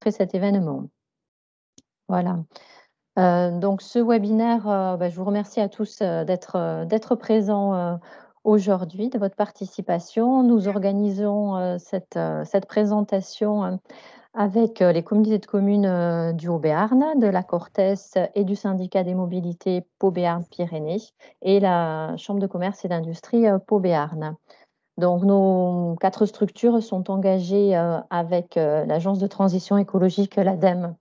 enregistrer cet événement. Voilà. Donc ce webinaire, je vous remercie à tous, d'être présents, aujourd'hui, de votre participation. Nous organisons, cette présentation, avec, les communautés de communes, du Haut-Béarn, de la Cortès et du syndicat des mobilités Pau-Béarn-Pyrénées et la chambre de commerce et d'industrie, Pau-Béarn. Donc nos 4 structures sont engagées, avec, l'agence de transition écologique, l'ADEME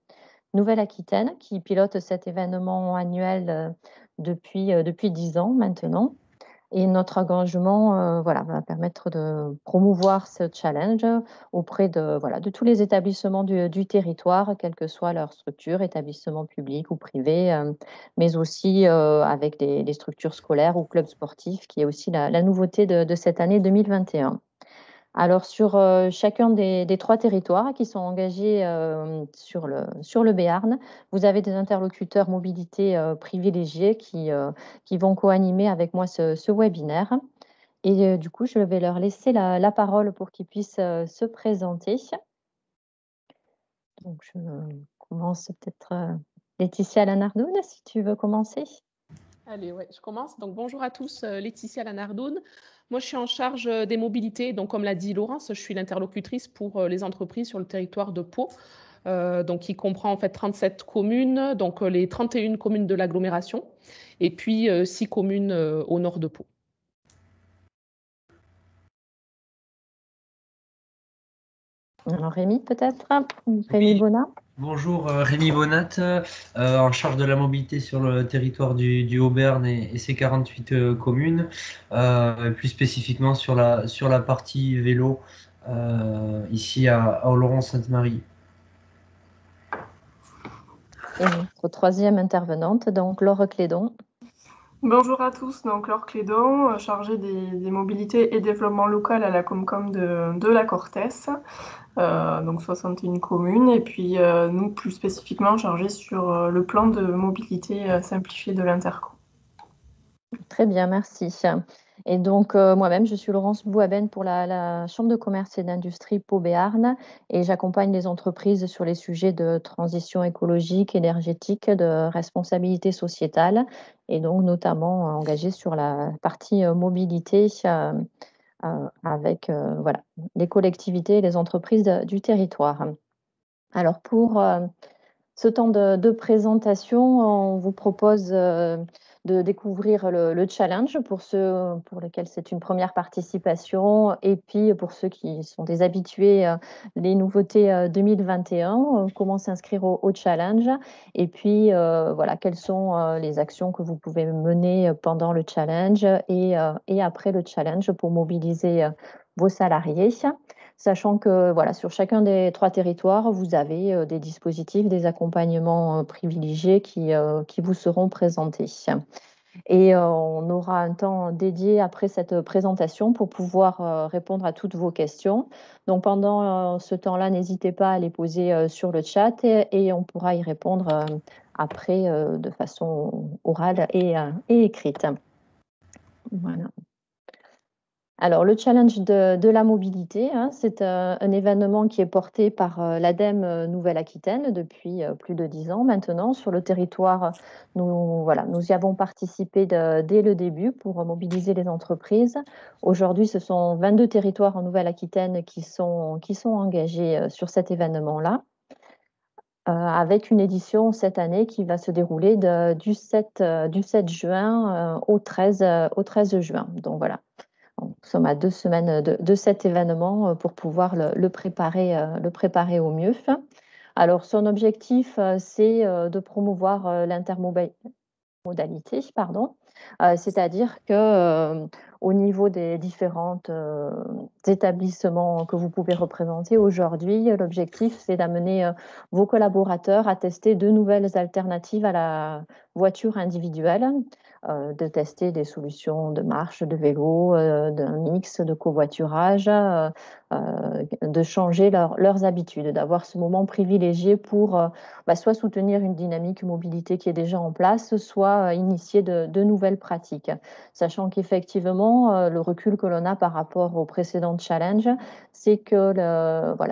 Nouvelle-Aquitaine, qui pilote cet événement annuel, depuis 10 ans maintenant. Et notre engagement, va permettre de promouvoir ce challenge auprès de tous les établissements du territoire, quelle que soit leur structure, établissement public ou privé, mais aussi, avec des structures scolaires ou clubs sportifs, qui est aussi la nouveauté de cette année 2021. Alors sur, chacun des 3 territoires qui sont engagés, sur le Béarn, vous avez des interlocuteurs mobilité, privilégiés qui vont co-animer avec moi ce webinaire et du coup, je vais leur laisser la parole pour qu'ils puissent, se présenter. Donc je commence peut-être, Laetitia Lanardoun, si tu veux commencer? Allez, ouais, je commence. Donc, bonjour à tous, Laetitia Lanardoun. Moi, je suis en charge des mobilités. Donc, comme l'a dit Laurence, je suis l'interlocutrice pour les entreprises sur le territoire de Pau. Donc, qui comprend en fait 37 communes, donc les 31 communes de l'agglomération, et puis 6 communes au nord de Pau. Alors Rémi peut-être? Rémi Oui. Bonnat? Bonjour, Rémi Bonat, en charge de la mobilité sur le territoire du Haut-Béarn et ses 48 communes, et plus spécifiquement sur la partie vélo, ici à Oloron-Sainte-Marie. Et notre troisième intervenante, donc Laure Clédon. Bonjour à tous, donc Laure Clédon, chargée des mobilités et développement local à la Comcom de la Cortès, donc 61 communes, et puis nous plus spécifiquement chargés sur le plan de mobilité simplifiée de l'Interco. Très bien, merci. Et donc, moi-même, je suis Laurence Bouaben pour la chambre de commerce et d'industrie Pau-Béarn et j'accompagne les entreprises sur les sujets de transition écologique, énergétique, de responsabilité sociétale et donc notamment engagée sur la partie mobilité avec les collectivités et les entreprises du territoire. Alors pour ce temps de présentation, on vous propose de découvrir le challenge pour ceux pour lesquels c'est une première participation et puis pour ceux qui sont des habitués, les nouveautés 2021, comment s'inscrire au challenge et puis quelles sont les actions que vous pouvez mener pendant le challenge et après le challenge pour mobiliser vos salariés. Sachant que sur chacun des 3 territoires, vous avez des dispositifs, des accompagnements privilégiés qui vous seront présentés. Et on aura un temps dédié après cette présentation pour pouvoir répondre à toutes vos questions. Donc pendant ce temps-là, n'hésitez pas à les poser sur le chat et on pourra y répondre après de façon orale et écrite. Voilà. Alors, le challenge de la mobilité, c'est un événement qui est porté par l'ADEME Nouvelle-Aquitaine depuis plus de 10 ans maintenant. Sur le territoire, nous y avons participé dès le début pour mobiliser les entreprises. Aujourd'hui, ce sont 22 territoires en Nouvelle-Aquitaine qui sont engagés sur cet événement-là. Avec une édition cette année qui va se dérouler du 7 juin au 13 juin. Donc voilà. Nous sommes à 2 semaines de cet événement pour pouvoir le préparer au mieux. Alors, son objectif, c'est de promouvoir l'intermodalité, c'est-à-dire que au niveau des différents établissements que vous pouvez représenter aujourd'hui, l'objectif, c'est d'amener vos collaborateurs à tester de nouvelles alternatives à la voiture individuelle, de tester des solutions de marche, de vélo, d'un mix, de covoiturage, de changer leurs habitudes, d'avoir ce moment privilégié pour soit soutenir une dynamique mobilité qui est déjà en place, soit initier de nouvelles nouvelles pratiques. Sachant qu'effectivement, le recul que l'on a par rapport au précédent challenge, c'est que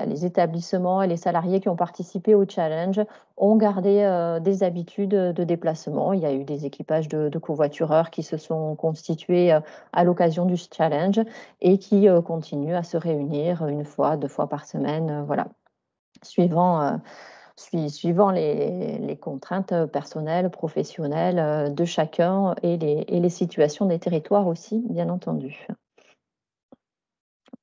les établissements et les salariés qui ont participé au challenge ont gardé des habitudes de déplacement. Il y a eu des équipages de covoitureurs qui se sont constitués à l'occasion du challenge et qui continuent à se réunir 1 fois, 2 fois par semaine, voilà, suivant les contraintes personnelles, professionnelles de chacun et les situations des territoires aussi, bien entendu.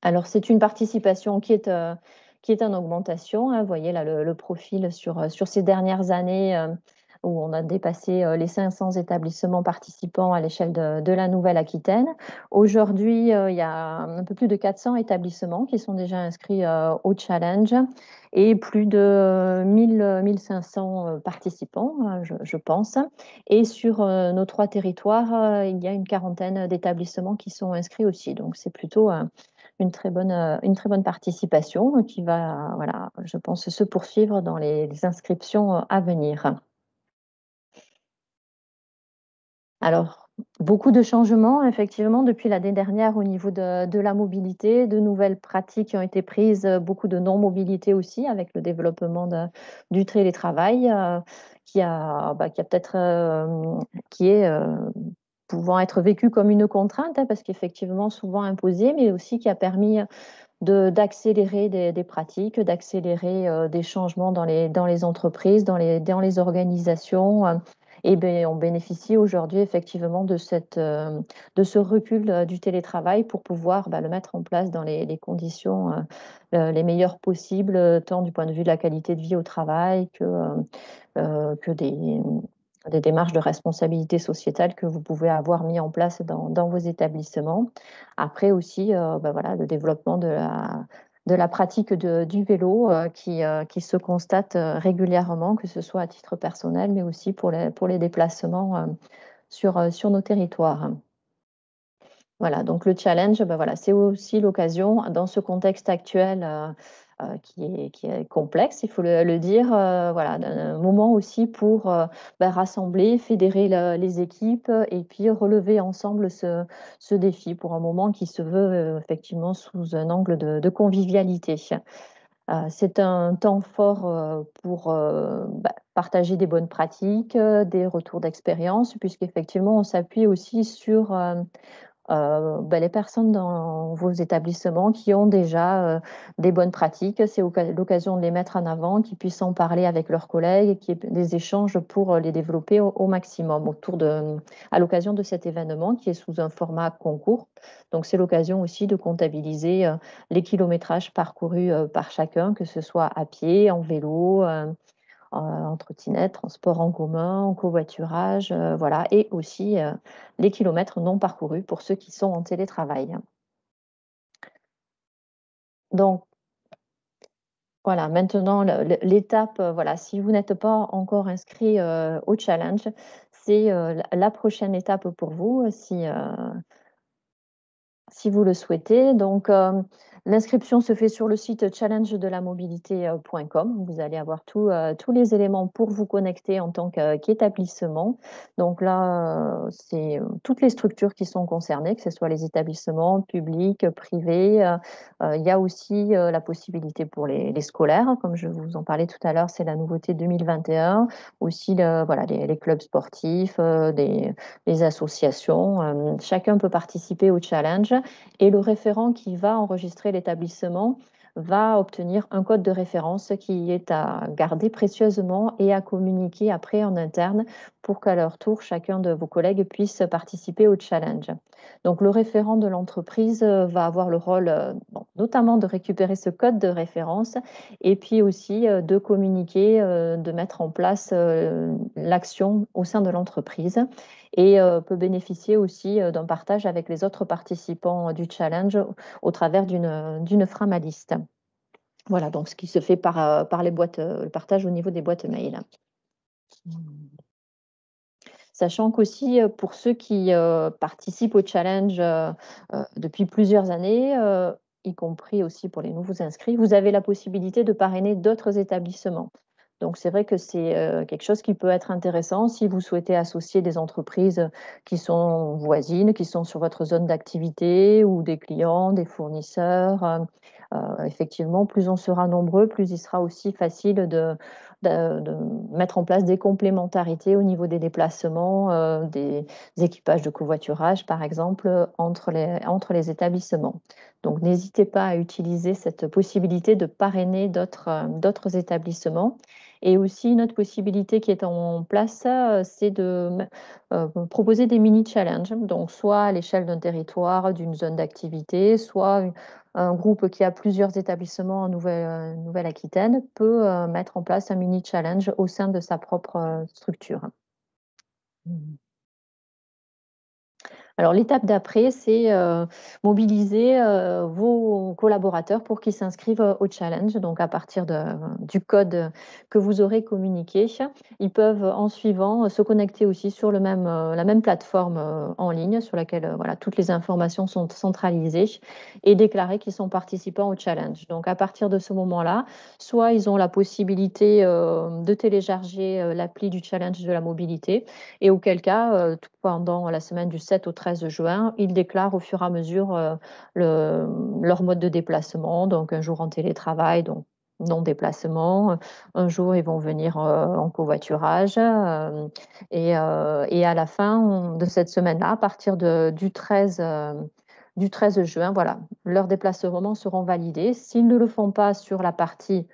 Alors, c'est une participation qui est en augmentation, hein. Vous voyez là le profil sur ces dernières années où on a dépassé les 500 établissements participants à l'échelle de la Nouvelle-Aquitaine. Aujourd'hui, il y a un peu plus de 400 établissements qui sont déjà inscrits au challenge et plus de 1500 participants, je pense. Et sur nos 3 territoires, il y a une quarantaine d'établissements qui sont inscrits aussi. Donc, c'est plutôt une très bonne participation qui va, voilà, je pense, se poursuivre dans les inscriptions à venir. Alors, beaucoup de changements, effectivement, depuis l'année dernière au niveau de la mobilité, de nouvelles pratiques qui ont été prises, beaucoup de non-mobilité aussi avec le développement du télétravail qui est pouvant être vécu comme une contrainte, hein, parce qu'effectivement souvent imposée, mais aussi qui a permis d'accélérer des pratiques, d'accélérer des changements dans les entreprises, dans les organisations. Et on bénéficie aujourd'hui effectivement de ce recul du télétravail pour pouvoir le mettre en place dans les conditions les meilleures possibles, tant du point de vue de la qualité de vie au travail que des démarches de responsabilité sociétale que vous pouvez avoir mis en place dans vos établissements. Après aussi, le développement de la pratique du vélo qui se constate régulièrement, que ce soit à titre personnel, mais aussi pour les déplacements sur nos territoires. Voilà, donc le challenge, c'est aussi l'occasion, dans ce contexte actuel qui est complexe, il faut le dire, d'un moment aussi pour rassembler, fédérer les équipes et puis relever ensemble ce défi pour un moment qui se veut effectivement sous un angle de convivialité. C'est un temps fort pour partager des bonnes pratiques, des retours d'expérience, puisqu'effectivement on s'appuie aussi sur les personnes dans vos établissements qui ont déjà des bonnes pratiques. C'est l'occasion de les mettre en avant, qu'ils puissent en parler avec leurs collègues et qu'il y ait des échanges pour les développer au maximum à l'occasion de cet événement qui est sous un format concours. Donc, c'est l'occasion aussi de comptabiliser les kilométrages parcourus par chacun, que ce soit à pied, en vélo, en trottinette, transport en commun, en covoiturage, voilà, et aussi les kilomètres non parcourus pour ceux qui sont en télétravail. Donc, voilà, maintenant, l'étape, si vous n'êtes pas encore inscrit au challenge, c'est la prochaine étape pour vous si vous le souhaitez. Donc, l'inscription se fait sur le site challengedelimobilité.com. Vous allez avoir tous les éléments pour vous connecter en tant qu'établissement. Donc là, c'est toutes les structures qui sont concernées, que ce soit les établissements publics, privés. Il y a aussi la possibilité pour les scolaires, comme je vous en parlais tout à l'heure, c'est la nouveauté 2021. Aussi, les clubs sportifs, les associations. Chacun peut participer au challenge. Et le référent qui va enregistrer l'établissement va obtenir un code de référence qui est à garder précieusement et à communiquer après en interne pour qu'à leur tour, chacun de vos collègues puisse participer au challenge. Donc, le référent de l'entreprise va avoir le rôle notamment de récupérer ce code de référence et puis aussi de communiquer, de mettre en place l'action au sein de l'entreprise et peut bénéficier aussi d'un partage avec les autres participants du challenge au travers d'une framaliste. Voilà, donc ce qui se fait par les boîtes, le partage au niveau des boîtes mail. Sachant qu'aussi, pour ceux qui participent au challenge depuis plusieurs années, y compris aussi pour les nouveaux inscrits, vous avez la possibilité de parrainer d'autres établissements. Donc, c'est vrai que c'est quelque chose qui peut être intéressant si vous souhaitez associer des entreprises qui sont voisines, qui sont sur votre zone d'activité ou des clients, des fournisseurs. Effectivement, plus on sera nombreux, plus il sera aussi facile de mettre en place des complémentarités au niveau des déplacements, des équipages de covoiturage, par exemple, entre les établissements. Donc, n'hésitez pas à utiliser cette possibilité de parrainer d'autres établissements. Et aussi, une autre possibilité qui est en place, c'est de proposer des mini-challenges, donc soit à l'échelle d'un territoire, d'une zone d'activité, soit un groupe qui a plusieurs établissements en Nouvelle-Aquitaine peut mettre en place un mini-challenge au sein de sa propre structure. Alors, l'étape d'après, c'est mobiliser vos collaborateurs pour qu'ils s'inscrivent au challenge. Donc, à partir du code que vous aurez communiqué, ils peuvent, en suivant, se connecter aussi sur la même plateforme en ligne sur laquelle voilà, toutes les informations sont centralisées et déclarer qu'ils sont participants au challenge. Donc, à partir de ce moment-là, soit ils ont la possibilité de télécharger l'appli du challenge de la mobilité, et auquel cas, pendant la semaine du 7 au 13 juin, ils déclarent au fur et à mesure leur mode de déplacement. Donc, un jour en télétravail, donc non-déplacement. Un jour, ils vont venir en covoiturage. Et à la fin de cette semaine-là, à partir du 13 juin, voilà, leurs déplacements seront validés. S'ils ne le font pas sur la partie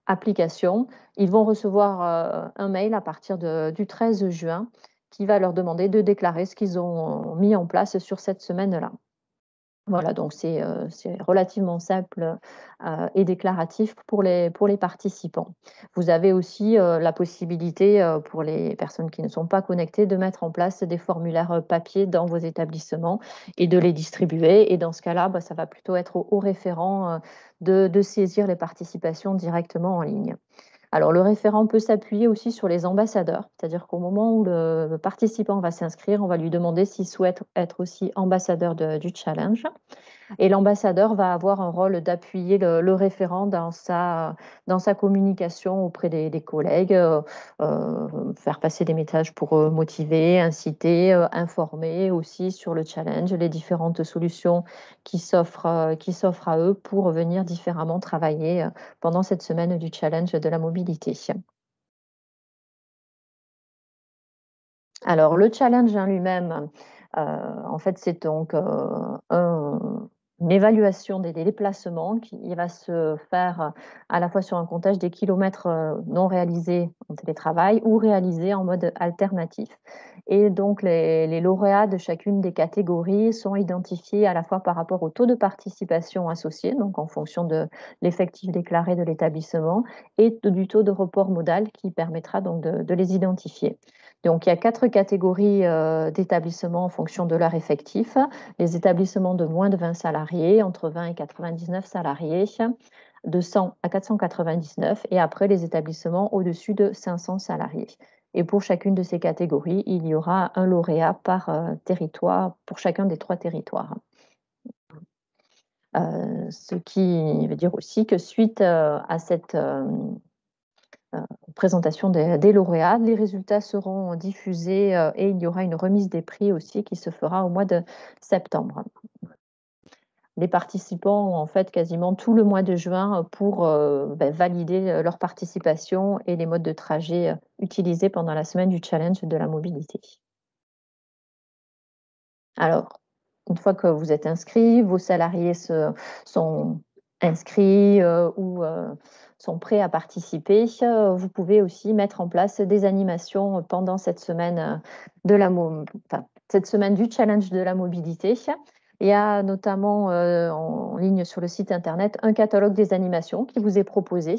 application, ils vont recevoir un mail à partir du 13 juin qui va leur demander de déclarer ce qu'ils ont mis en place sur cette semaine-là. Voilà, donc c'est relativement simple et déclaratif pour les participants. Vous avez aussi la possibilité pour les personnes qui ne sont pas connectées de mettre en place des formulaires papier dans vos établissements et de les distribuer. Et dans ce cas-là, ça va plutôt être au référent de saisir les participations directement en ligne. Alors, le référent peut s'appuyer aussi sur les ambassadeurs, c'est-à-dire qu'au moment où le participant va s'inscrire, on va lui demander s'il souhaite être aussi ambassadeur du challenge. Et l'ambassadeur va avoir un rôle d'appuyer le référent dans sa communication auprès des collègues, faire passer des messages pour motiver, inciter, informer aussi sur le challenge, les différentes solutions qui s'offrent à eux pour venir différemment travailler pendant cette semaine du challenge de la mobilité. Alors, le challenge en lui-même, en fait, c'est donc une évaluation des déplacements qui va se faire à la fois sur un comptage des kilomètres non réalisés en télétravail ou réalisés en mode alternatif. Et donc, les lauréats de chacune des catégories sont identifiés à la fois par rapport au taux de participation associé, donc en fonction de l'effectif déclaré de l'établissement, et du taux de report modal qui permettra donc de les identifier. Donc, il y a 4 catégories d'établissements en fonction de leur effectif. Les établissements de moins de 20 salariés, entre 20 et 99 salariés, de 100 à 499, et après les établissements au-dessus de 500 salariés. Et pour chacune de ces catégories, il y aura un lauréat par territoire, pour chacun des 3 territoires. Ce qui veut dire aussi que suite à cette présentation des lauréats, les résultats seront diffusés et il y aura une remise des prix aussi qui se fera au mois de septembre. Les participants ont en fait quasiment tout le mois de juin pour valider leur participation et les modes de trajet utilisés pendant la semaine du challenge de la mobilité. Alors, une fois que vous êtes inscrits, vos salariés sont inscrits ou sont prêts à participer, vous pouvez aussi mettre en place des animations pendant cette semaine cette semaine du challenge de la mobilité. Il y a notamment en ligne sur le site internet un catalogue des animations qui vous est proposé,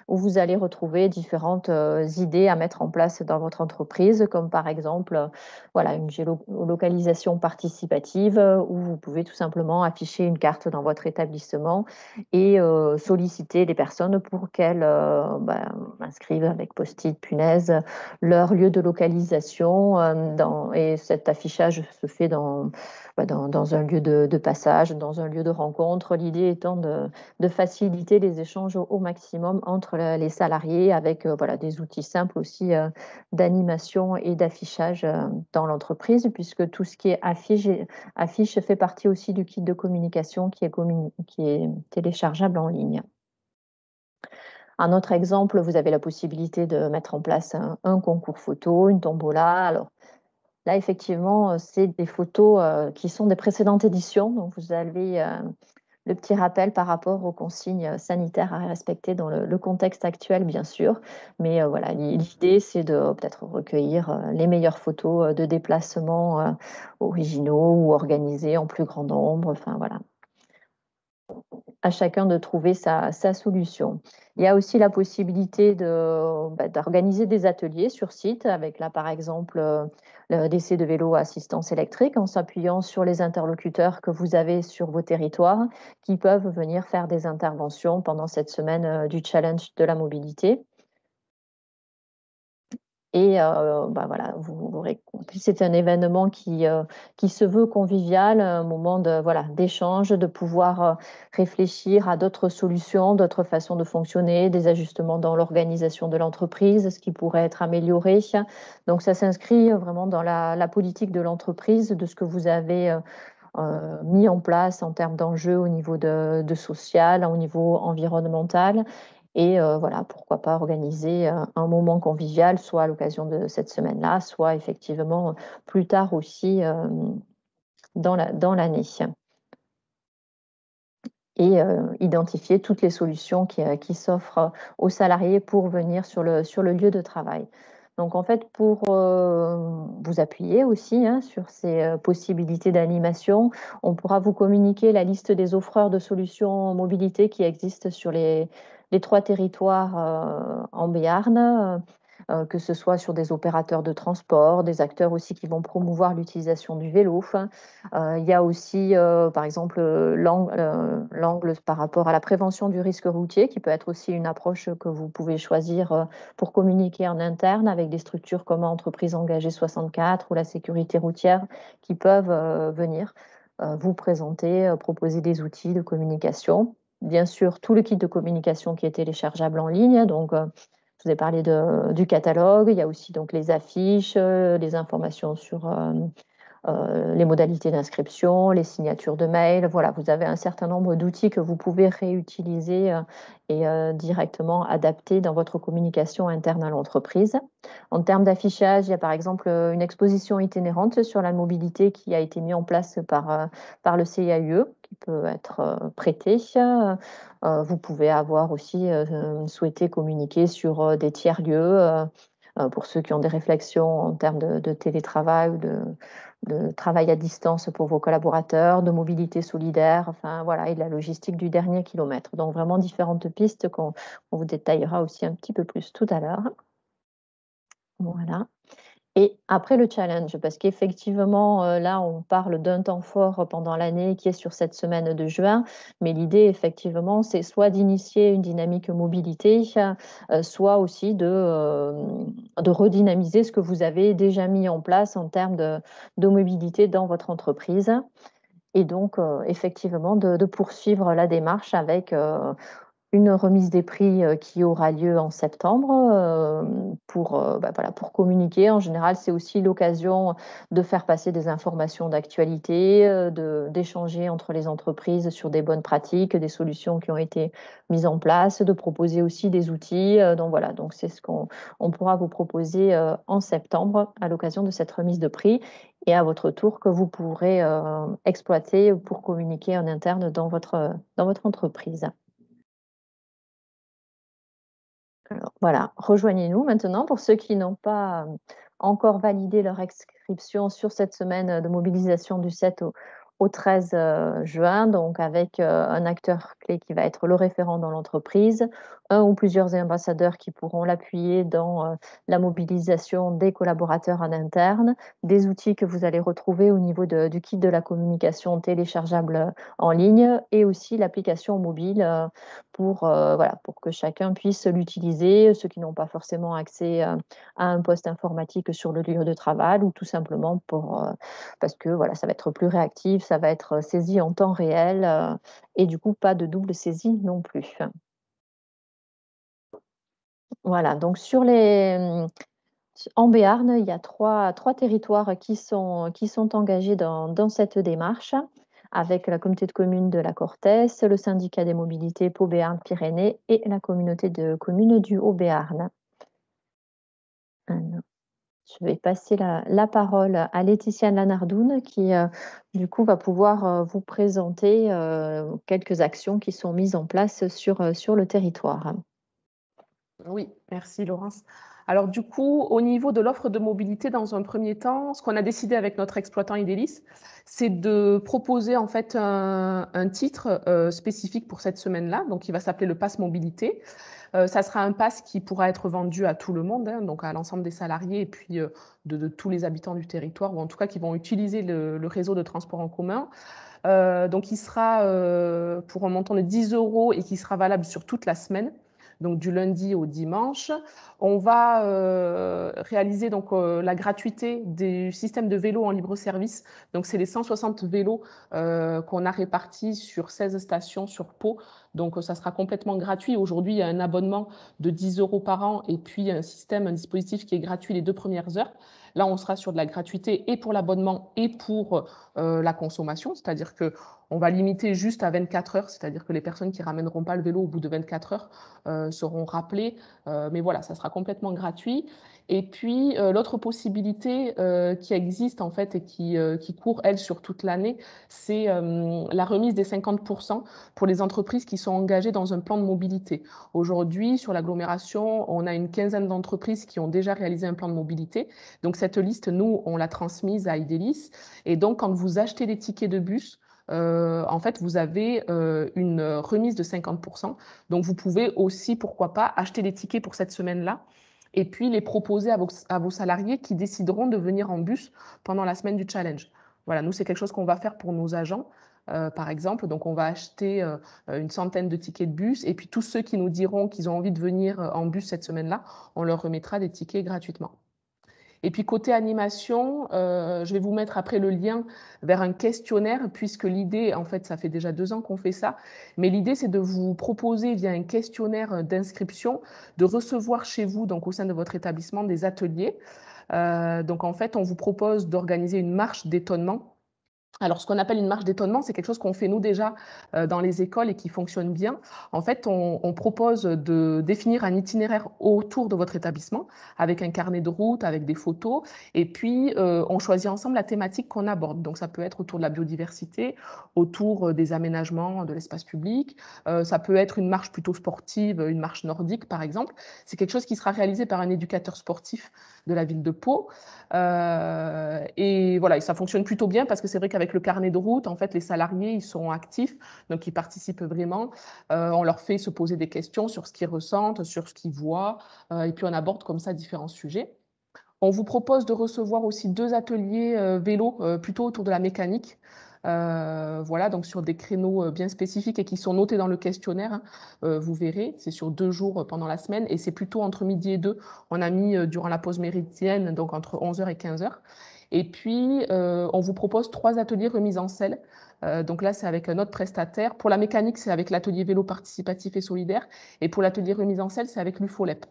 où vous allez retrouver différentes idées à mettre en place dans votre entreprise, comme par exemple voilà, une géolocalisation participative où vous pouvez tout simplement afficher une carte dans votre établissement et solliciter des personnes pour qu'elles inscrivent avec post-it, punaise, leur lieu de localisation. Et cet affichage se fait dans un lieu de passage, dans un lieu de rencontre. L'idée étant de faciliter les échanges au maximum entre les salariés avec voilà, des outils simples aussi d'animation et d'affichage dans l'entreprise, puisque tout ce qui est affiche fait partie aussi du kit de communication qui est téléchargeable en ligne. Un autre exemple, vous avez la possibilité de mettre en place un concours photo, une tombola. Alors là, effectivement, c'est des photos qui sont des précédentes éditions. Donc, vous avez le petit rappel par rapport aux consignes sanitaires à respecter dans le contexte actuel, bien sûr. Mais voilà, l'idée, c'est de peut-être recueillir les meilleures photos de déplacements originaux ou organisés en plus grand nombre. Enfin, voilà. À chacun de trouver sa solution. Il y a aussi la possibilité d'organiser des ateliers sur site avec là par exemple l'essai de vélo à assistance électrique en s'appuyant sur les interlocuteurs que vous avez sur vos territoires qui peuvent venir faire des interventions pendant cette semaine du challenge de la mobilité. Et voilà, vous aurez compris, c'est un événement qui se veut convivial, un moment d'échange, de pouvoir réfléchir à d'autres solutions, d'autres façons de fonctionner, des ajustements dans l'organisation de l'entreprise, ce qui pourrait être amélioré. Donc ça s'inscrit vraiment dans la politique de l'entreprise, de ce que vous avez mis en place en termes d'enjeux au niveau de social, au niveau environnemental. Et voilà, pourquoi pas organiser un moment convivial, soit à l'occasion de cette semaine-là, soit effectivement plus tard aussi dans l'année. Et identifier toutes les solutions qui s'offrent aux salariés pour venir sur le lieu de travail. Donc en fait, pour vous appuyer aussi sur ces possibilités d'animation, on pourra vous communiquer la liste des offreurs de solutions mobilité qui existent sur les 3 territoires en Béarn, que ce soit sur des opérateurs de transport, des acteurs aussi qui vont promouvoir l'utilisation du vélo. Il y a aussi, par exemple, l'angle par rapport à la prévention du risque routier, qui peut être aussi une approche que vous pouvez choisir pour communiquer en interne avec des structures comme Entreprises engagées 64 ou la sécurité routière qui peuvent venir vous présenter, proposer des outils de communication. Bien sûr, tout le kit de communication qui est téléchargeable en ligne. Donc, je vous ai parlé du catalogue. Il y a aussi donc les affiches, les informations sur les modalités d'inscription, les signatures de mail. Voilà, vous avez un certain nombre d'outils que vous pouvez réutiliser et directement adapter dans votre communication interne à l'entreprise. En termes d'affichage, il y a par exemple une exposition itinérante sur la mobilité qui a été mise en place par le CIAE, qui peut être prêtée. Vous pouvez avoir aussi souhaité communiquer sur des tiers-lieux pour ceux qui ont des réflexions en termes de télétravail ou de travail à distance pour vos collaborateurs, de mobilité solidaire, enfin voilà, et de la logistique du dernier kilomètre. Donc vraiment différentes pistes qu'on vous détaillera aussi un petit peu plus tout à l'heure. Voilà. Et après le challenge, parce qu'effectivement, là, on parle d'un temps fort pendant l'année qui est sur cette semaine de juin, mais l'idée, effectivement, c'est soit d'initier une dynamique mobilité, soit aussi de redynamiser ce que vous avez déjà mis en place en termes de mobilité dans votre entreprise. Et donc, effectivement, de poursuivre la démarche avec une remise des prix qui aura lieu en septembre pour communiquer. En général, c'est aussi l'occasion de faire passer des informations d'actualité, d'échanger entre les entreprises sur des bonnes pratiques, des solutions qui ont été mises en place, de proposer aussi des outils. Donc voilà, donc c'est ce qu'on pourra vous proposer en septembre à l'occasion de cette remise de prix et à votre tour que vous pourrez exploiter pour communiquer en interne dans votre entreprise. Alors, voilà, rejoignez-nous maintenant. Pour ceux qui n'ont pas encore validé leur inscription sur cette semaine de mobilisation du 7 au 13 juin, donc avec un acteur clé qui va être le référent dans l'entreprise, un ou plusieurs ambassadeurs qui pourront l'appuyer dans la mobilisation des collaborateurs en interne, des outils que vous allez retrouver au niveau du kit de la communication téléchargeable en ligne et aussi l'application mobile voilà, pour que chacun puisse l'utiliser, ceux qui n'ont pas forcément accès à un poste informatique sur le lieu de travail ou tout simplement parce que voilà, ça va être plus réactif, ça va être saisi en temps réel et du coup pas de double saisie non plus. Voilà, donc en Béarn, il y a trois territoires qui sont engagés dans cette démarche, avec la communauté de communes de la Cortès, le syndicat des mobilités Pau Béarn Pyrénées et la communauté de communes du Haut-Béarn. Je vais passer la parole à Laetitia Lanardoun qui, du coup, va pouvoir vous présenter quelques actions qui sont mises en place sur le territoire. Oui, merci Laurence. Alors du coup, au niveau de l'offre de mobilité, dans un premier temps, ce qu'on a décidé avec notre exploitant Idélis, c'est de proposer en fait un titre spécifique pour cette semaine-là, donc il va s'appeler le Pass Mobilité. Ça sera un pass qui pourra être vendu à tout le monde, hein, donc à l'ensemble des salariés et puis de tous les habitants du territoire, ou en tout cas qui vont utiliser le réseau de transport en commun. Donc il sera pour un montant de 10 € et qui sera valable sur toute la semaine, donc du lundi au dimanche. On va réaliser donc la gratuité du système de vélos en libre service. Donc c'est les 160 vélos qu'on a répartis sur 16 stations sur Pau. Donc ça sera complètement gratuit. Aujourd'hui, il y a un abonnement de 10 € par an et puis un dispositif qui est gratuit les 2 premières heures. Là, on sera sur de la gratuité et pour l'abonnement et pour la consommation, c'est-à-dire qu'on va limiter juste à 24 heures, c'est-à-dire que les personnes qui ne ramèneront pas le vélo au bout de 24 heures seront rappelées. Mais voilà, ça sera complètement gratuit. Et puis, l'autre possibilité qui existe en fait et qui court, elle, sur toute l'année, c'est la remise des 50% pour les entreprises qui sont engagées dans un plan de mobilité. Aujourd'hui, sur l'agglomération, on a une quinzaine d'entreprises qui ont déjà réalisé un plan de mobilité. Donc, cette liste, nous, on l'a transmise à Idélis. Et donc, quand vous achetez des tickets de bus, en fait, vous avez une remise de 50%. Donc, vous pouvez aussi, pourquoi pas, acheter des tickets pour cette semaine-là et puis les proposer à vos salariés qui décideront de venir en bus pendant la semaine du challenge. Voilà, nous, c'est quelque chose qu'on va faire pour nos agents, par exemple. Donc, on va acheter une centaine de tickets de bus et puis tous ceux qui nous diront qu'ils ont envie de venir en bus cette semaine-là, on leur remettra des tickets gratuitement. Et puis côté animation, je vais vous mettre après le lien vers un questionnaire, puisque l'idée, en fait, ça fait déjà 2 ans qu'on fait ça, mais l'idée, c'est de vous proposer via un questionnaire d'inscription de recevoir chez vous, donc au sein de votre établissement, des ateliers. Donc en fait, on vous propose d'organiser une marche d'étonnement. Alors, ce qu'on appelle une marche d'étonnement, c'est quelque chose qu'on fait nous déjà dans les écoles et qui fonctionne bien. En fait, on propose de définir un itinéraire autour de votre établissement avec un carnet de route, avec des photos, et puis on choisit ensemble la thématique qu'on aborde. Donc, ça peut être autour de la biodiversité, autour des aménagements de l'espace public. Ça peut être une marche plutôt sportive, une marche nordique, par exemple. C'est quelque chose qui sera réalisé par un éducateur sportif de la ville de Pau. Et voilà, et ça fonctionne plutôt bien parce que c'est vrai qu'avec le carnet de route, en fait, les salariés, ils sont actifs, donc ils participent vraiment. On leur fait se poser des questions sur ce qu'ils ressentent, sur ce qu'ils voient, et puis on aborde comme ça différents sujets. On vous propose de recevoir aussi 2 ateliers vélo, plutôt autour de la mécanique. Voilà, donc sur des créneaux bien spécifiques et qui sont notés dans le questionnaire, hein. Vous verrez, c'est sur 2 jours pendant la semaine et c'est plutôt entre midi et 2. On a mis durant la pause méridienne, donc entre 11h et 15h. Et puis, on vous propose 3 ateliers remise en selle. Donc là, c'est avec un autre prestataire. Pour la mécanique, c'est avec l'atelier vélo participatif et solidaire. Et pour l'atelier remise en selle, c'est avec l'UFOLEP.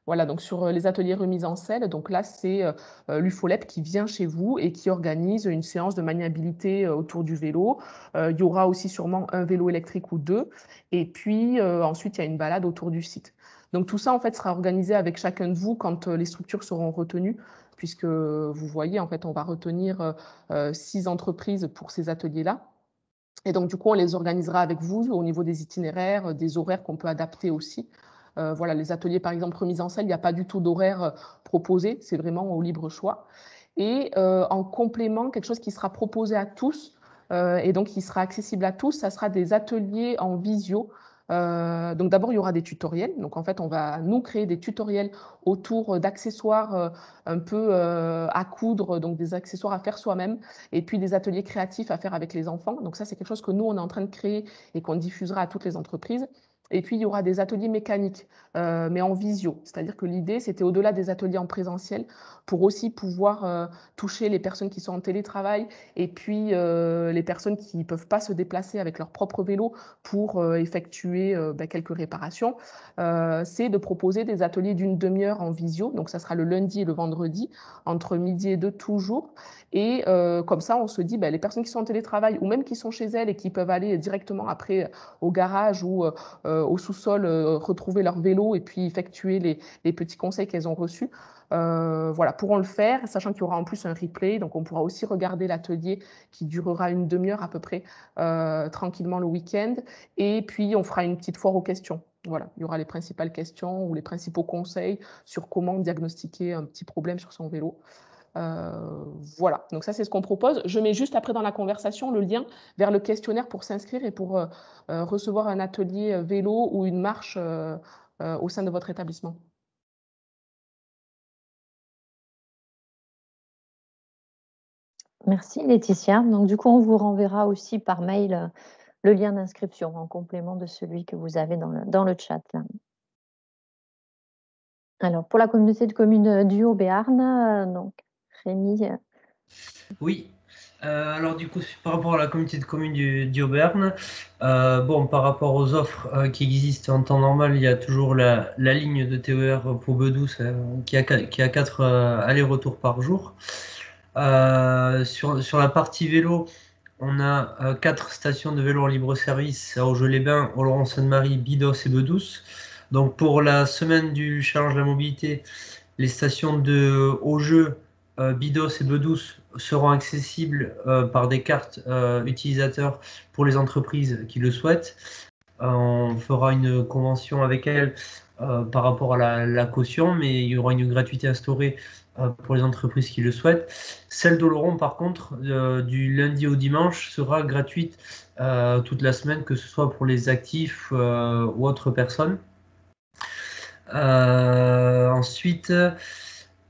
Voilà, donc sur les ateliers remise en selle, donc là, c'est l'UFOLEP qui vient chez vous et qui organise une séance de maniabilité autour du vélo. Il y aura aussi sûrement un vélo électrique ou 2. Et puis, ensuite, il y a une balade autour du site. Donc tout ça, en fait, sera organisé avec chacun de vous quand les structures seront retenues, puisque vous voyez, en fait, on va retenir 6 entreprises pour ces ateliers-là. Et donc, du coup, on les organisera avec vous au niveau des itinéraires, des horaires qu'on peut adapter aussi. Voilà, les ateliers, par exemple, remise en selle, il n'y a pas du tout d'horaire proposé, c'est vraiment au libre choix. Et en complément, quelque chose qui sera proposé à tous, et donc il sera accessible à tous. Ça sera des ateliers en visio. Donc d'abord, il y aura des tutoriels. Donc en fait, on va nous créer des tutoriels autour d'accessoires un peu à coudre, donc des accessoires à faire soi-même, et puis des ateliers créatifs à faire avec les enfants. Donc ça, c'est quelque chose que nous, on est en train de créer et qu'on diffusera à toutes les entreprises. Et puis, il y aura des ateliers mécaniques, mais en visio. C'est-à-dire que l'idée, c'était au-delà des ateliers en présentiel, pour aussi pouvoir toucher les personnes qui sont en télétravail et puis les personnes qui ne peuvent pas se déplacer avec leur propre vélo pour effectuer quelques réparations. C'est de proposer des ateliers d'une demi-heure en visio. Donc, ça sera le lundi et le vendredi, entre midi et 2 toujours. Et comme ça, on se dit, les personnes qui sont en télétravail ou même qui sont chez elles et qui peuvent aller directement après au garage ou au sous-sol, retrouver leur vélo et puis effectuer les petits conseils qu'elles ont reçus, voilà, pourront le faire, sachant qu'il y aura en plus un replay. Donc, on pourra aussi regarder l'atelier qui durera une demi-heure à peu près, tranquillement le week-end. Et puis, on fera une petite foire aux questions. Voilà, il y aura les principales questions ou les principaux conseils sur comment diagnostiquer un petit problème sur son vélo. Voilà, donc ça, c'est ce qu'on propose. Je mets juste après dans la conversation le lien vers le questionnaire pour s'inscrire et pour recevoir un atelier vélo ou une marche au sein de votre établissement. Merci Laetitia. Donc du coup, on vous renverra aussi par mail le lien d'inscription en complément de celui que vous avez dans le chat, là. Alors pour la communauté de communes du Haut-Béarn, donc Rémi. Oui. Alors du coup, par rapport à la communauté de communes du Haut-Béarn, bon, par rapport aux offres qui existent en temps normal, il y a toujours la ligne de TER pour Bedouce qui a 4 allers-retours par jour. Sur la partie vélo, on a 4 stations de vélo en libre-service à Augeot-les-Bains, Oloron-Sainte-Marie, Bidos et Bedouce. Donc pour la semaine du challenge de la mobilité, les stations de Augeot, Bidos et Bedouce seront accessibles par des cartes utilisateurs pour les entreprises qui le souhaitent. On fera une convention avec elles par rapport à la caution, mais il y aura une gratuité instaurée pour les entreprises qui le souhaitent. Celle d'Oloron, par contre, du lundi au dimanche, sera gratuite toute la semaine, que ce soit pour les actifs ou autres personnes. Ensuite,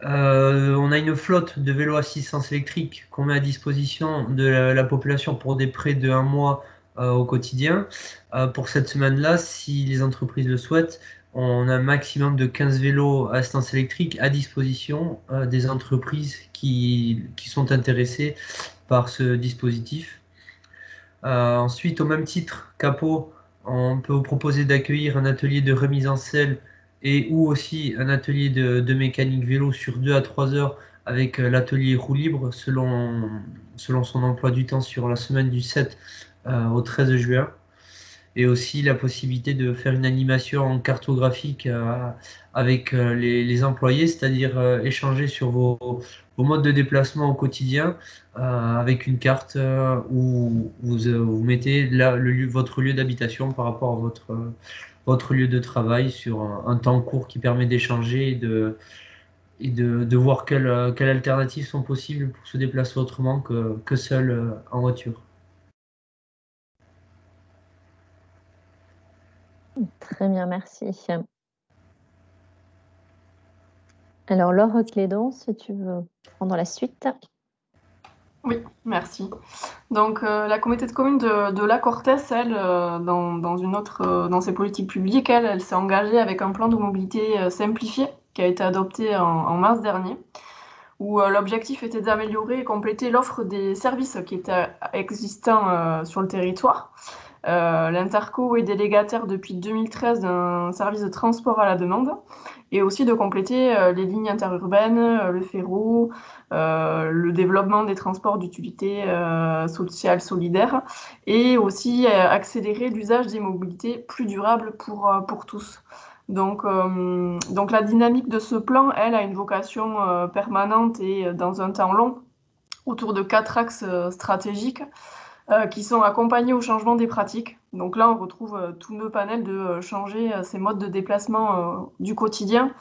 on a une flotte de vélos assistance électrique qu'on met à disposition de la population pour des prêts de 1 mois au quotidien. Pour cette semaine-là, si les entreprises le souhaitent, on a un maximum de 15 vélos assistance électrique à disposition des entreprises qui sont intéressées par ce dispositif. Ensuite, au même titre qu'Apo, on peut vous proposer d'accueillir un atelier de remise en selle et ou aussi un atelier de mécanique vélo sur 2 à 3 heures avec l'atelier roue libre selon son emploi du temps sur la semaine du 7 au 13 juin. Et aussi la possibilité de faire une animation cartographique avec les employés, c'est-à-dire échanger sur vos modes de déplacement au quotidien avec une carte où vous mettez votre lieu d'habitation par rapport à votre lieu de travail sur un temps court qui permet d'échanger et de voir quelles alternatives sont possibles pour se déplacer autrement que seul en voiture. Très bien, merci. Alors Laure Clédon, si tu veux prendre la suite. Oui, merci. Donc la communauté de communes de La Cortès, elle, dans ses politiques publiques, elle s'est engagée avec un plan de mobilité simplifié qui a été adopté en mars dernier, où l'objectif était d'améliorer et compléter l'offre des services qui étaient existants sur le territoire. L'Interco est délégataire depuis 2013 d'un service de transport à la demande et aussi de compléter les lignes interurbaines, le ferro, le développement des transports d'utilité sociale solidaire et aussi accélérer l'usage des mobilités plus durables pour tous. Donc la dynamique de ce plan, elle, a une vocation permanente et dans un temps long autour de 4 axes stratégiques qui sont accompagnés au changement des pratiques. Donc là, on retrouve tout le panel de changer ces modes de déplacement du quotidien,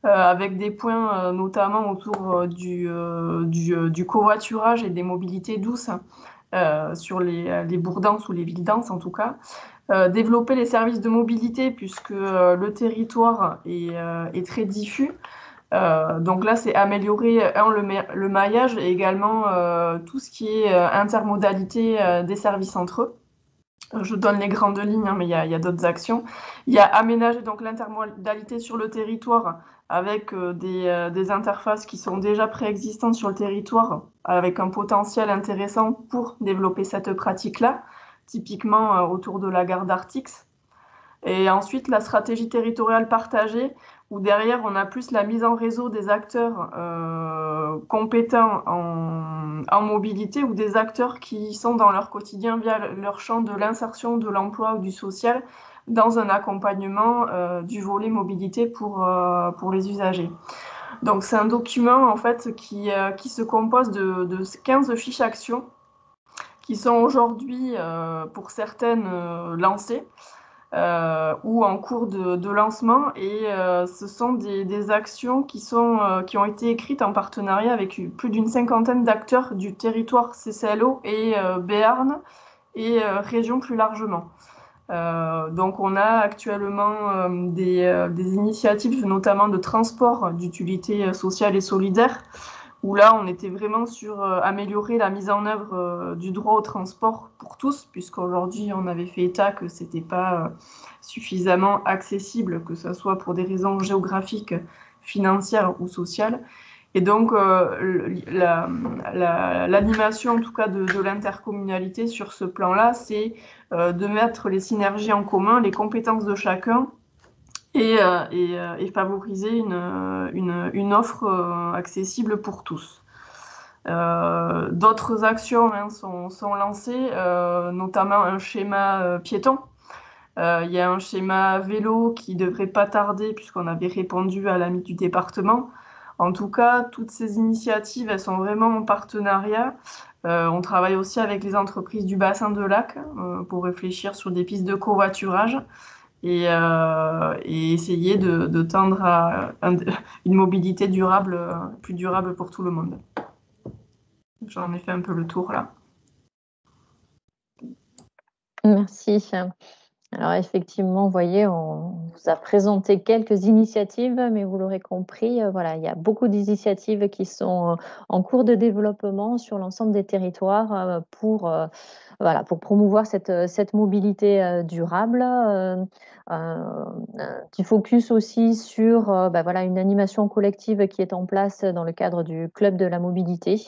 avec des points notamment autour du covoiturage et des mobilités douces, sur les bourgs-denses ou les villes-denses en tout cas. Développer les services de mobilité puisque le territoire est très diffus. Donc là, c'est améliorer le maillage et également tout ce qui est intermodalité des services entre eux. Je donne les grandes lignes, hein, mais il y a d'autres actions. Il y a aménager donc l'intermodalité sur le territoire avec des interfaces qui sont déjà préexistantes sur le territoire, avec un potentiel intéressant pour développer cette pratique-là, typiquement autour de la gare d'Artix. Et ensuite, la stratégie territoriale partagée, où derrière, on a plus la mise en réseau des acteurs compétents en mobilité ou des acteurs qui sont dans leur quotidien via leur champ de l'insertion, de l'emploi ou du social, dans un accompagnement du volet mobilité pour les usagers. Donc, c'est un document en fait qui se compose de 15 fiches actions qui sont aujourd'hui, pour certaines, lancées. Ou en cours de lancement. Et ce sont des actions qui ont été écrites en partenariat avec plus d'une cinquantaine d'acteurs du territoire CCLO et Béarn et région plus largement. Donc on a actuellement des initiatives notamment de transport d'utilité sociale et solidaire où là, on était vraiment sur améliorer la mise en œuvre du droit au transport pour tous, puisqu'aujourd'hui, on avait fait état que ce n'était pas suffisamment accessible, que ce soit pour des raisons géographiques, financières ou sociales. Et donc, l'animation, en tout cas, de l'intercommunalité sur ce plan-là, c'est de mettre les synergies en commun, les compétences de chacun, et favoriser une offre accessible pour tous. D'autres actions sont lancées, notamment un schéma piéton. Il y a un schéma vélo qui devrait pas tarder puisqu'on avait répondu à l'ami du département. En tout cas, toutes ces initiatives, elles sont vraiment en partenariat. On travaille aussi avec les entreprises du bassin de lac pour réfléchir sur des pistes de covoiturage. Et essayer de tendre à une mobilité durable, plus durable pour tout le monde. J'en ai fait un peu le tour là. Merci. Alors effectivement, vous voyez, on vous a présenté quelques initiatives, mais vous l'aurez compris, voilà, il y a beaucoup d'initiatives qui sont en cours de développement sur l'ensemble des territoires pour promouvoir cette mobilité durable. Un petit focus aussi sur une animation collective qui est en place dans le cadre du Club de la mobilité,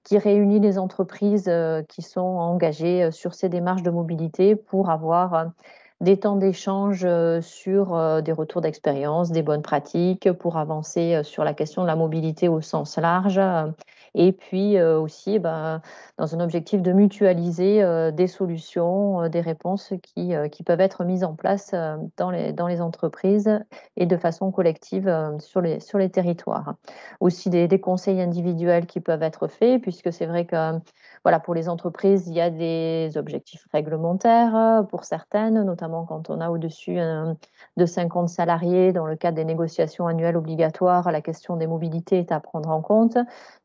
qui réunit les entreprises qui sont engagées sur ces démarches de mobilité pour avoir des temps d'échange sur des retours d'expérience, des bonnes pratiques pour avancer sur la question de la mobilité au sens large. Et puis aussi, dans un objectif de mutualiser des solutions, des réponses qui peuvent être mises en place dans les entreprises et de façon collective sur les territoires. Aussi des conseils individuels qui peuvent être faits, puisque c'est vrai que voilà, pour les entreprises, il y a des objectifs réglementaires pour certaines, notamment quand on a au-dessus de 50 salariés. Dans le cadre des négociations annuelles obligatoires, la question des mobilités est à prendre en compte.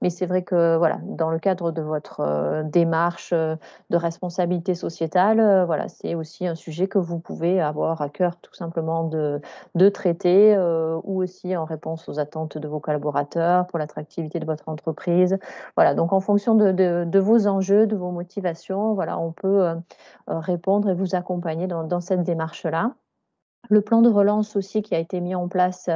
Mais c'est vrai que voilà, dans le cadre de votre démarche de responsabilité sociétale, voilà, c'est aussi un sujet que vous pouvez avoir à cœur tout simplement de traiter ou aussi en réponse aux attentes de vos collaborateurs, pour l'attractivité de votre entreprise. Voilà, donc en fonction de vos enjeux, de vos motivations, voilà, on peut répondre et vous accompagner dans cette démarche-là. Le plan de relance aussi qui a été mis en place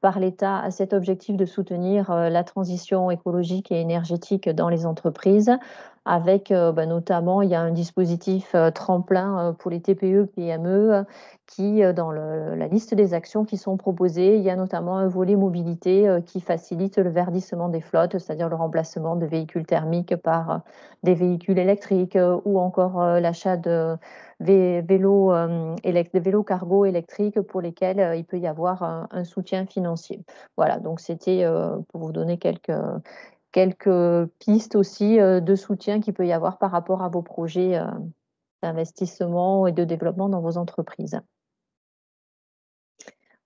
par l'État a cet objectif de soutenir la transition écologique et énergétique dans les entreprises, avec notamment, il y a un dispositif tremplin pour les TPE, PME, qui, dans la liste des actions qui sont proposées, il y a notamment un volet mobilité qui facilite le verdissement des flottes, c'est-à-dire le remplacement de véhicules thermiques par des véhicules électriques ou encore l'achat de vélos cargo électriques pour lesquels il peut y avoir un soutien financier. Voilà, donc c'était pour vous donner quelques pistes aussi de soutien qu'il peut y avoir par rapport à vos projets d'investissement et de développement dans vos entreprises.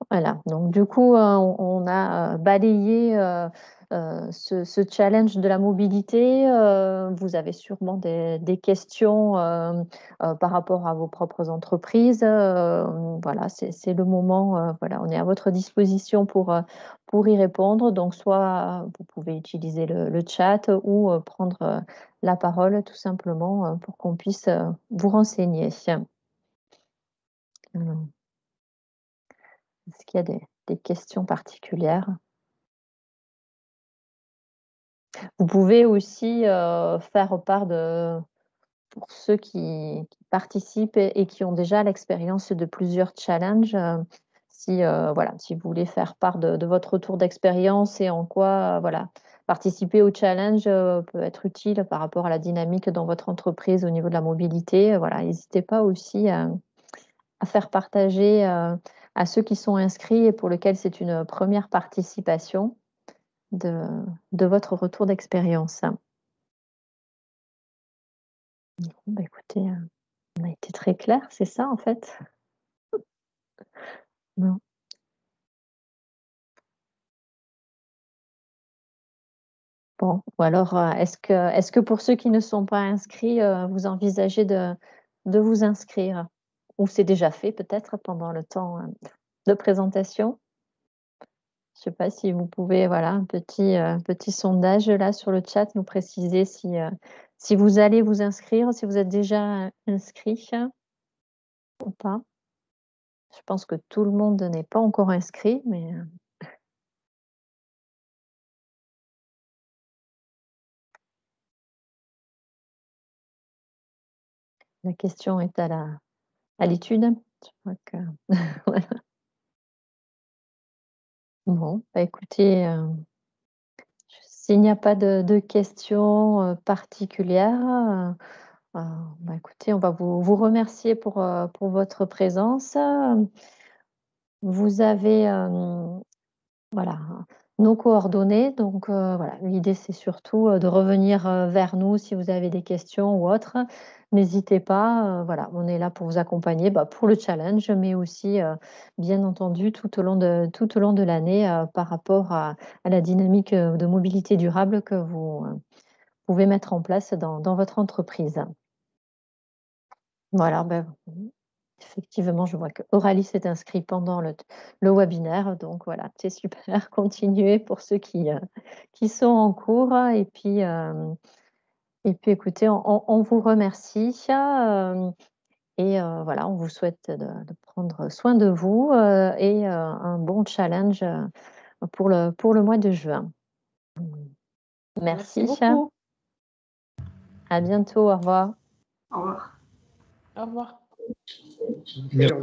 Voilà, donc du coup, on a balayé ce challenge de la mobilité. Vous avez sûrement des questions par rapport à vos propres entreprises. Voilà, c'est le moment, voilà, on est à votre disposition pour y répondre. Donc, soit vous pouvez utiliser le chat ou prendre la parole tout simplement pour qu'on puisse vous renseigner. Est-ce qu'il y a des questions particulières? Vous pouvez aussi faire part pour ceux qui participent et qui ont déjà l'expérience de plusieurs challenges, voilà, si vous voulez faire part de votre retour d'expérience et en quoi, voilà, participer au challenge peut être utile par rapport à la dynamique dans votre entreprise au niveau de la mobilité, voilà, n'hésitez pas aussi à faire partager à ceux qui sont inscrits et pour lesquels c'est une première participation de, de votre retour d'expérience. Bon, bah, écoutez, on a été très clair, c'est ça en fait? Non. Bon, ou alors, est-ce que pour ceux qui ne sont pas inscrits, vous envisagez de vous inscrire? Ou c'est déjà fait peut-être pendant le temps, de présentation? Je ne sais pas si vous pouvez, voilà, un petit sondage là sur le chat, nous préciser si vous allez vous inscrire, si vous êtes déjà inscrit ou pas? Je pense que tout le monde n'est pas encore inscrit, mais, la question est à l'étude. Je crois que voilà. Bon, bah, écoutez, s'il n'y a pas de questions, particulières, bah, écoutez, on va vous remercier pour votre présence. Vous avez, voilà, nos coordonnées, donc voilà, l'idée c'est surtout, de revenir, vers nous si vous avez des questions ou autres. N'hésitez pas, voilà, on est là pour vous accompagner, bah, pour le challenge, mais aussi, bien entendu tout au long de l'année, par rapport à la dynamique, de mobilité durable que vous, pouvez mettre en place dans votre entreprise. Voilà, ben, effectivement, je vois que Aurélie s'est inscrit pendant le webinaire, donc voilà, c'est super. Continuez pour ceux qui sont en cours et puis écoutez, on vous remercie, et voilà, on vous souhaite de prendre soin de vous, et un bon challenge, pour le mois de juin. Merci Merci, beaucoup. à bientôt, au revoir. Au revoir. Au revoir. Merci.